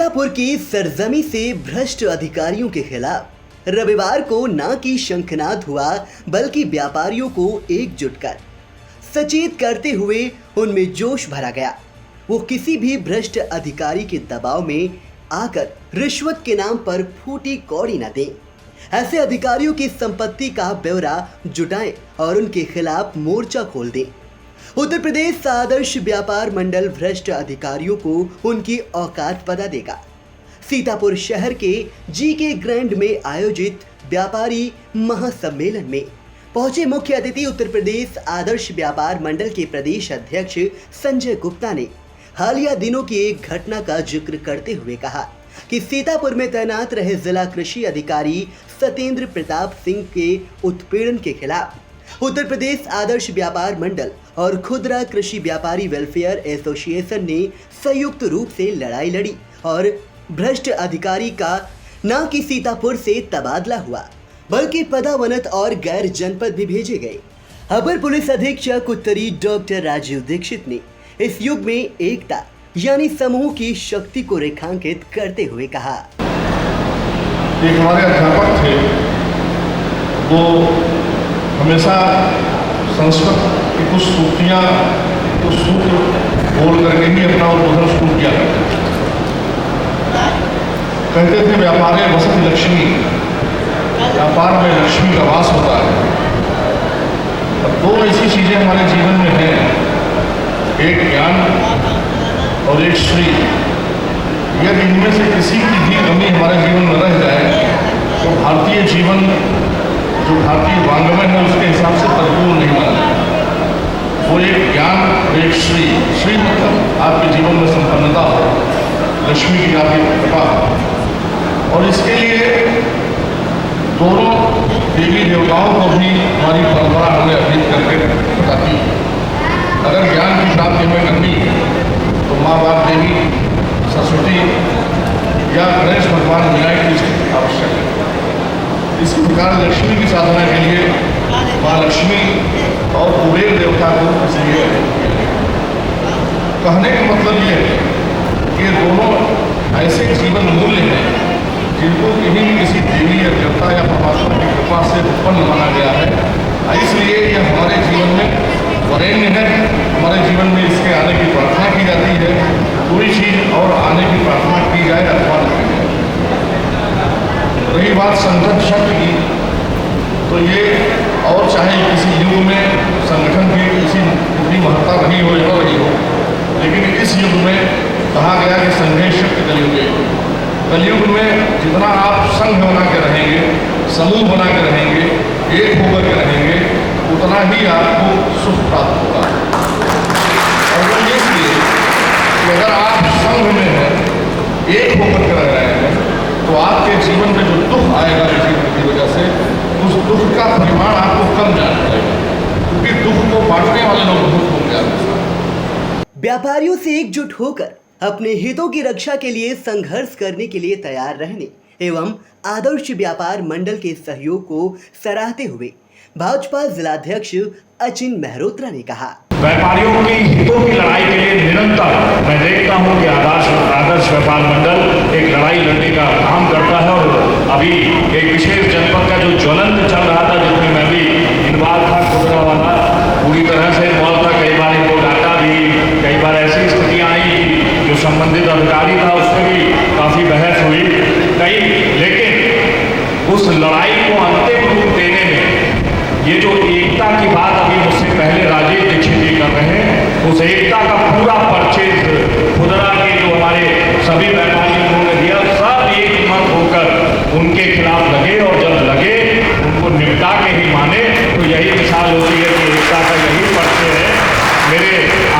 सीतापुर की सरजमी से भ्रष्ट अधिकारियों के खिलाफ रविवार को न कि शंखनाद हुआ बल्कि व्यापारियों को एकजुट कर सचेत करते हुए उनमें जोश भरा गया। वो किसी भी भ्रष्ट अधिकारी के दबाव में आकर रिश्वत के नाम पर फूटी कौड़ी न दें। ऐसे अधिकारियों की संपत्ति का ब्यौरा जुटाएं और उनके खिलाफ मोर्चा खोल दें। उत्तर प्रदेश आदर्श व्यापार मंडल भ्रष्ट अधिकारियों को उनकी औकात पता देगा। सीतापुर शहर के जीके ग्रैंड में आयोजित व्यापारी महासम्मेलन में पहुंचे मुख्य अतिथि उत्तर प्रदेश आदर्श व्यापार मंडल के प्रदेश अध्यक्ष संजय गुप्ता ने हालिया दिनों की एक घटना का जिक्र करते हुए कहा कि सीतापुर में तैनात रहे जिला कृषि अधिकारी सत्येंद्र प्रताप सिंह के उत्पीड़न के खिलाफ उत्तर प्रदेश आदर्श व्यापार मंडल और खुदरा कृषि व्यापारी वेलफेयर एसोसिएशन ने संयुक्त रूप से लड़ाई लड़ी और भ्रष्ट अधिकारी का न कि सीतापुर से तबादला हुआ बल्कि पदावनत और गैर जनपद भी भेजे गए। अपर पुलिस अधीक्षक उत्तरी डॉक्टर राजीव दीक्षित ने इस युग में एकता यानी समूह की शक्ति को रेखांकित करते हुए कहा। एक हमारे अध्यापक थे, वो हमेशा संस्कृत की कुछ सूक्तियाँ, कुछ सूत्र बोल करके ही अपना उद्बोधन शुरू किया करते थे। कहते थे व्यापारे वसति लक्ष्मी, व्यापार में लक्ष्मी का वास होता है। अब दो ऐसी चीज़ें हमारे जीवन में हैं, एक ज्ञान और एक श्री। यदि इनमें से किसी की भी कमी हमारे जीवन में रह जाए तो भारतीय जीवन जो भारतीय वांग्मय है उसके हिसाब से परिपूर्ण नहीं माना जाता। वो एक ज्ञान और एक श्री। श्री मतलब आपके जीवन में संपन्नता हो, लक्ष्मी की आपकी कृपा हो। और इसके लिए दोनों देवी देवताओं को भी हमारी परंपरा हमें अभिहित करके बताती है। अगर ज्ञान की प्राप्ति हमें करनी है तो माँ बाप देवी सरस्वती या गणेश भगवान विनायक की आवश्यक है। इसी प्रकार लक्ष्मी की साधना के लिए माँ लक्ष्मी और कुबेर देवता को इसलिए कहने का मतलब ये है कि ये दोनों ऐसे जीवन मूल्य हैं जिनको कहीं किसी देवी या देवता या परमात्मा की कृपा से उत्पन्न माना गया है। इसलिए यह हमारे जीवन में वरेण्य है। हमारे जीवन में इसके आने की प्रार्थना की जाती है। कोई चीज़ और आने की प्रार्थना की जाए अथवा न की जाए। रही बात संगठन शब्द की, तो ये और चाहे किसी युग में संगठन की इतनी महत्ता रही हो या रही हो, लेकिन इस युग में कहा गया कि संघे शक्ति कलयुग। कलयुग में जितना आप संघ बना के रहेंगे, समूह बना के रहेंगे, एक होकर के रहेंगे, उतना ही आपको सुख प्राप्त होगा। और वो इसलिए कि अगर आप संघ में हैं, एक होकर के रह रहे हैं, तो आपके जीवन में जो दुख आएगा जीवन की वजह से, उस दुख का परिमाण आपको कम जाना चाहिए, क्योंकि दुख को बांटने वाले लोग बहुत होंगे आपके। व्यापारियों से एकजुट होकर अपने हितों की रक्षा के लिए संघर्ष करने के लिए तैयार रहने एवं आदर्श व्यापार मंडल के सहयोग को सराहते हुए भाजपा जिलाध्यक्ष अचिन मेहरोत्रा ने कहा, व्यापारियों की हितों की लड़ाई के लिए निरंतर मैं देखता हूं कि आदर्श व्यापार मंडल एक लड़ाई लड़ने का काम करता है। और अभी एक विशेष जनपद का जो ज्वलंत चल रहा था, जिसमें मैं भी इन्वॉल्व था, खुदरा वाला पूरी तरह से इन्वॉल्व था। कई बार इनको डाटा भी, कई बार ऐसी स्थितियाँ आई कि जो संबंधित अधिकारी था उससे भी काफ़ी बहस हुई लेकिन उस लड़ाई को अंतिम रूप देने में ये जो एकता की बात अभी मुझसे पहले राजीव दीक्षित जी कर रहे हैं, उस एकता का पूरा परचेज खुदरा के जो हमारे सभी व्यापारी उन्होंने दिया, सब एक मत होकर उनके खिलाफ लगे और जब लगे उनको निपटा के ही माने। तो यही मिसाल होती है कि एकता का यही परिचय है। मेरे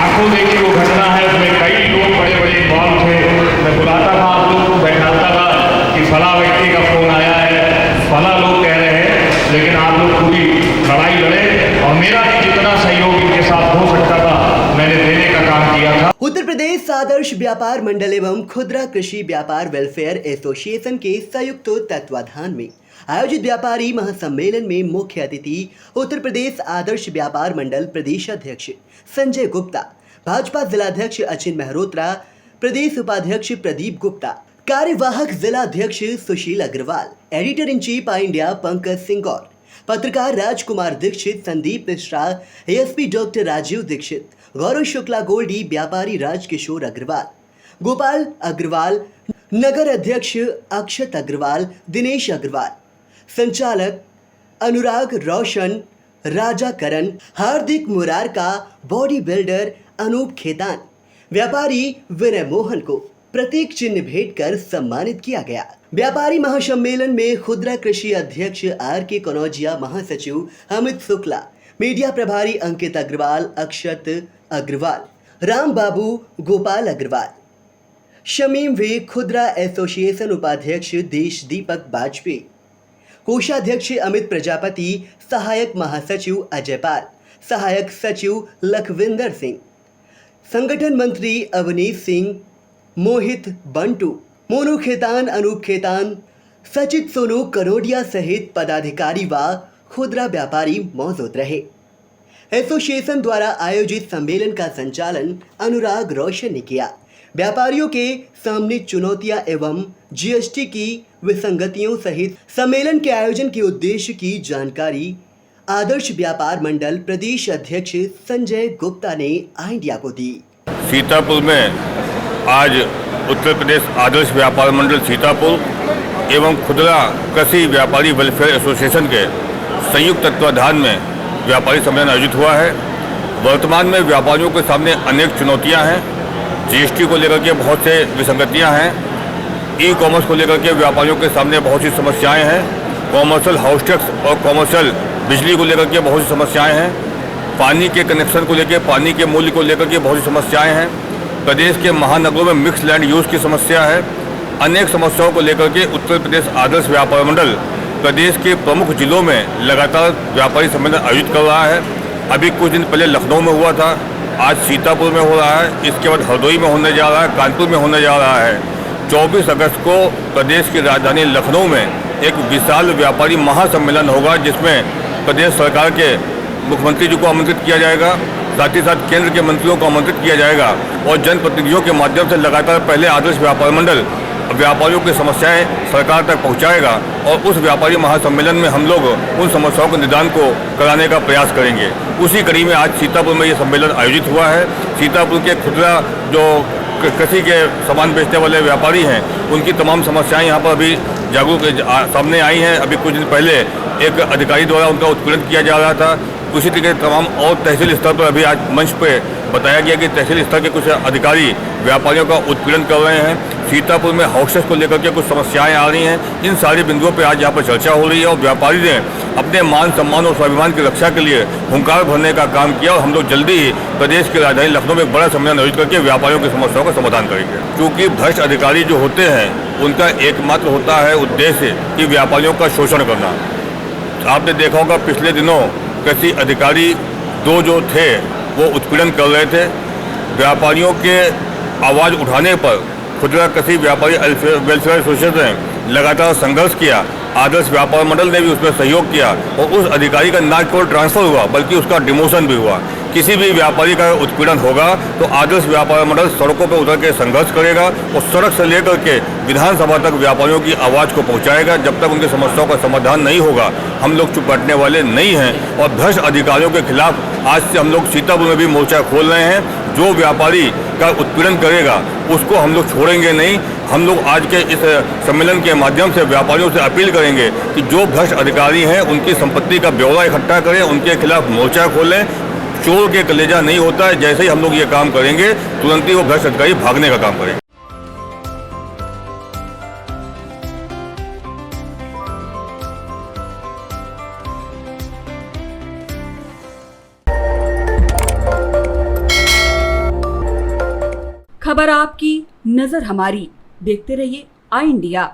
आंखों देखी वो घटना है, उसमें कई लोग बड़े बड़े इन्वॉल्व थे। मैं बुलाता था आप लोग को, बैठाता था कि फला व्यक्ति का फोन आया है, फला लोग कह रहे हैं, लेकिन आप लोग पूरी लड़ाई लड़े और मेरा भी जितना सहयोग इनके साथ हो सकता था मैंने देने का काम किया था। उत्तर प्रदेश आदर्श व्यापार मंडल एवं खुदरा कृषि व्यापार वेलफेयर एसोसिएशन के संयुक्त तत्वाधान में आयोजित व्यापारी महासम्मेलन में मुख्य अतिथि उत्तर प्रदेश आदर्श व्यापार मंडल प्रदेश अध्यक्ष संजय गुप्ता, भाजपा जिलाध्यक्ष अचिन मेहरोत्रा, प्रदेश उपाध्यक्ष प्रदीप गुप्ता, कार्यवाहक जिला अध्यक्ष Sushil Agarwal, editor in chief I India Pankaj Singh Gaur, पत्रकार राजकुमार दीक्षित, संदीप मिश्रा, एएसपी डॉक्टर राजीव दीक्षित, गौरव शुक्ला गोल्डी, व्यापारी राजकिशोर अग्रवाल, गोपाल अग्रवाल, नगर अध्यक्ष अक्षत अग्रवाल, दिनेश अग्रवाल, संचालक अनुराग रोशन, राजा करण, हार्दिक मुरारका, बॉडी बिल्डर अनूप खेतान, व्यापारी विनय मोहन को प्रतीक चिन्ह भेंट कर सम्मानित किया गया। व्यापारी महासम्मेलन में खुदरा कृषि अध्यक्ष RK कनौजिया, महासचिव अमित शुक्ला, मीडिया प्रभारी अंकित अग्रवाल, अक्षत अग्रवाल, राम बाबू, गोपाल अग्रवाल, शमीम वे, खुदरा एसोसिएशन उपाध्यक्ष देश दीपक बाजपेयी, कोषाध्यक्ष अमित प्रजापति, सहायक महासचिव अजय पाल, सहायक सचिव लखविंदर सिंह, संगठन मंत्री अवनीश सिंह, मोहित बंटू, मोनू खेतान, अनूप खेतान, सचित सोनू कनोडिया सहित पदाधिकारी व खुदरा व्यापारी मौजूद रहे। एसोसिएशन द्वारा आयोजित सम्मेलन का संचालन अनुराग रोशन ने किया। व्यापारियों के सामने चुनौतियां एवं जीएसटी की विसंगतियों सहित सम्मेलन के आयोजन के उद्देश्य की जानकारी आदर्श व्यापार मंडल प्रदेश अध्यक्ष संजय गुप्ता ने आई इंडिया को दी। सीतापुर में आज उत्तर प्रदेश आदर्श व्यापार मंडल सीतापुर एवं खुदरा कृषि व्यापारी वेलफेयर एसोसिएशन के संयुक्त तत्वाधान में व्यापारी सम्मेलन आयोजित हुआ है। वर्तमान में व्यापारियों के सामने अनेक चुनौतियां हैं। जीएसटी को लेकर के बहुत से विसंगतियां हैं। ई कॉमर्स को लेकर के व्यापारियों के सामने बहुत सी समस्याएं हैं। कॉमर्शियल हाउस टैक्स और कॉमर्शियल बिजली को लेकर के बहुत सी समस्याएं हैं। पानी के कनेक्शन को लेकर, पानी के मूल्य को लेकर के बहुत सी समस्याएं हैं। प्रदेश के महानगरों में मिक्स लैंड यूज की समस्या है। अनेक समस्याओं को लेकर के उत्तर प्रदेश आदर्श व्यापार मंडल प्रदेश के प्रमुख जिलों में लगातार व्यापारी सम्मेलन आयोजित कर रहा है। अभी कुछ दिन पहले लखनऊ में हुआ था, आज सीतापुर में हो रहा है, इसके बाद हरदोई में होने जा रहा है, कानपुर में होने जा रहा है। 24 अगस्त को प्रदेश की राजधानी लखनऊ में एक विशाल व्यापारी महासम्मेलन होगा, जिसमें प्रदेश सरकार के मुख्यमंत्री जी को आमंत्रित किया जाएगा, साथ ही साथ केंद्र के मंत्रियों को आमंत्रित किया जाएगा और जनप्रतिनिधियों के माध्यम से लगातार पहले आदर्श व्यापार मंडल व्यापारियों की समस्याएं सरकार तक पहुंचाएगा और उस व्यापारी महासम्मेलन में हम लोग उन समस्याओं के निदान को कराने का प्रयास करेंगे। उसी कड़ी में आज सीतापुर में ये सम्मेलन आयोजित हुआ है। सीतापुर के खुदरा जो कृषि के सामान बेचने वाले व्यापारी हैं, उनकी तमाम समस्याएं यहाँ पर अभी जागरूक सामने आई हैं। अभी कुछ दिन पहले एक अधिकारी द्वारा उनका उत्पीड़न किया जा रहा था। उसी तरीके से तमाम और तहसील स्तर पर अभी आज मंच पे बताया गया कि तहसील स्तर के कुछ अधिकारी व्यापारियों का उत्पीड़न कर रहे हैं। सीतापुर में हाउसेस को लेकर के कुछ समस्याएं आ रही हैं। इन सारी बिंदुओं पे आज यहाँ पर चर्चा हो रही है और व्यापारी ने अपने मान सम्मान और स्वाभिमान की रक्षा के लिए हुंकार भरने का काम किया और हम लोग जल्दी ही प्रदेश की राजधानी लखनऊ में एक बड़ा सम्मेलन आयोजित करके व्यापारियों की समस्याओं का समाधान करेंगे। क्योंकि भ्रष्ट अधिकारी जो होते हैं, उनका एकमात्र होता है उद्देश्य कि व्यापारियों का शोषण करना। आपने देखा होगा पिछले दिनों कृषि अधिकारी दो जो थे वो उत्पीड़न कर रहे थे। व्यापारियों के आवाज़ उठाने पर खुदरा कृषि व्यापारी वेलफेयर एसोसिएशन ने लगातार संघर्ष किया। आदर्श व्यापार मंडल ने भी उसमें सहयोग किया और उस अधिकारी का न केवल ट्रांसफर हुआ बल्कि उसका डिमोशन भी हुआ। किसी भी व्यापारी का उत्पीड़न होगा तो आदर्श व्यापार मंडल सड़कों पर उतर के संघर्ष करेगा और सड़क से लेकर के विधानसभा तक व्यापारियों की आवाज़ को पहुंचाएगा। जब तक उनकी समस्याओं का समाधान नहीं होगा हम लोग चुप बैठने वाले नहीं हैं। और भ्रष्ट अधिकारियों के खिलाफ आज से हम लोग सीतापुर में भी मोर्चा खोल रहे हैं। जो व्यापारी का उत्पीड़न करेगा उसको हम लोग छोड़ेंगे नहीं। हम लोग आज के इस सम्मेलन के माध्यम से व्यापारियों से अपील करेंगे कि जो भ्रष्ट अधिकारी हैं उनकी संपत्ति का ब्यौरा इकट्ठा करें, उनके खिलाफ मोर्चा खोलें। चोर के कलेजा नहीं होता है। जैसे ही हम लोग ये काम करेंगे तुरंत ही वो भ्रष्ट अधिकारी भागने का काम करेंगे। खबर आपकी, नजर हमारी। देखते रहिए आई इंडिया।